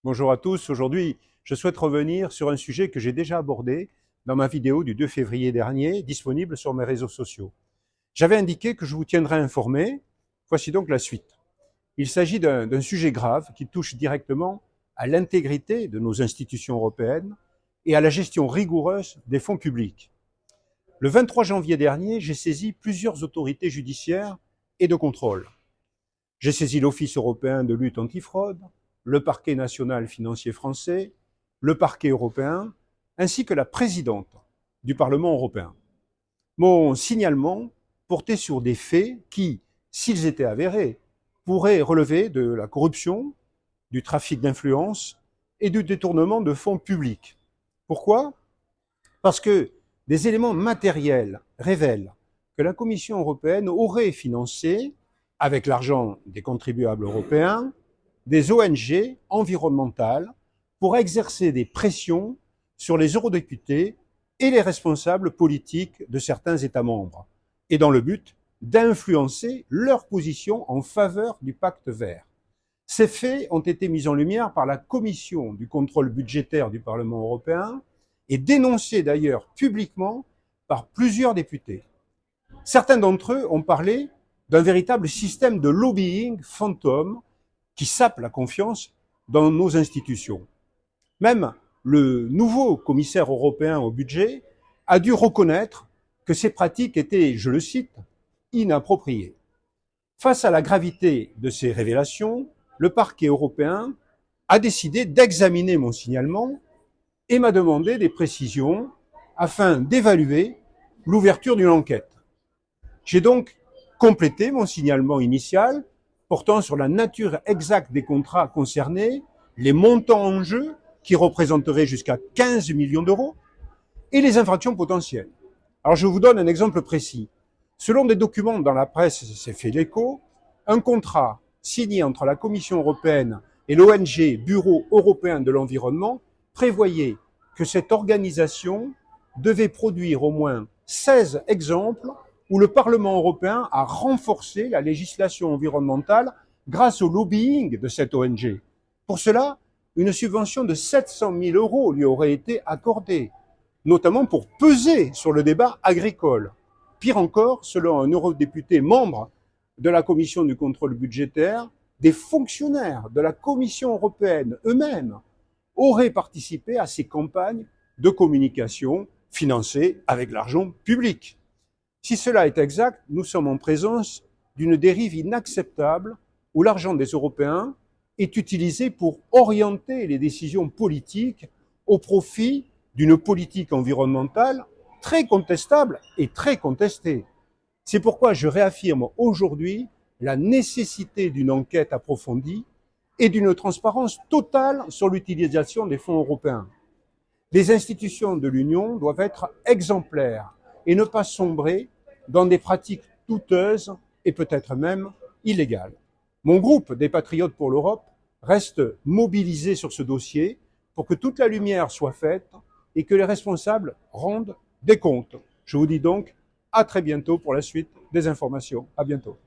Bonjour à tous. Aujourd'hui, je souhaite revenir sur un sujet que j'ai déjà abordé dans ma vidéo du 2 février dernier, disponible sur mes réseaux sociaux. J'avais indiqué que je vous tiendrais informé. Voici donc la suite. Il s'agit d'un sujet grave qui touche directement à l'intégrité de nos institutions européennes et à la gestion rigoureuse des fonds publics. Le 23 janvier dernier, j'ai saisi plusieurs autorités judiciaires et de contrôle. J'ai saisi l'Office européen de lutte antifraude, le Parquet national financier français, le Parquet européen, ainsi que la présidente du Parlement européen. Mon signalement portait sur des faits qui, s'ils étaient avérés, pourraient relever de la corruption, du trafic d'influence et du détournement de fonds publics. Pourquoi? Parce que des éléments matériels révèlent que la Commission européenne aurait financé, avec l'argent des contribuables européens, des ONG environnementales pour exercer des pressions sur les eurodéputés et les responsables politiques de certains États membres, et dans le but d'influencer leur position en faveur du pacte vert. Ces faits ont été mis en lumière par la Commission du contrôle budgétaire du Parlement européen et dénoncés d'ailleurs publiquement par plusieurs députés. Certains d'entre eux ont parlé d'un véritable système de lobbying fantôme qui sape la confiance dans nos institutions. Même le nouveau commissaire européen au budget a dû reconnaître que ces pratiques étaient, je le cite, inappropriées. Face à la gravité de ces révélations, le parquet européen a décidé d'examiner mon signalement et m'a demandé des précisions afin d'évaluer l'ouverture d'une enquête. J'ai donc complété mon signalement initial portant sur la nature exacte des contrats concernés, les montants en jeu qui représenteraient jusqu'à 15 millions d'euros et les infractions potentielles. Alors je vous donne un exemple précis. Selon des documents dans la presse, s'est fait l'écho, un contrat signé entre la Commission européenne et l'ONG Bureau européen de l'environnement prévoyait que cette organisation devait produire au moins 16 exemples où le Parlement européen a renforcé la législation environnementale grâce au lobbying de cette ONG. Pour cela, une subvention de 700 000 euros lui aurait été accordée, notamment pour peser sur le débat agricole. Pire encore, selon un eurodéputé membre de la Commission du contrôle budgétaire, des fonctionnaires de la Commission européenne eux-mêmes auraient participé à ces campagnes de communication financées avec l'argent public. Si cela est exact, nous sommes en présence d'une dérive inacceptable où l'argent des Européens est utilisé pour orienter les décisions politiques au profit d'une politique environnementale très contestable et très contestée. C'est pourquoi je réaffirme aujourd'hui la nécessité d'une enquête approfondie et d'une transparence totale sur l'utilisation des fonds européens. Les institutions de l'Union doivent être exemplaires et ne pas sombrer dans des pratiques douteuses et peut-être même illégales. Mon groupe des Patriotes pour l'Europe reste mobilisé sur ce dossier pour que toute la lumière soit faite et que les responsables rendent des comptes. Je vous dis donc à très bientôt pour la suite des informations. À bientôt.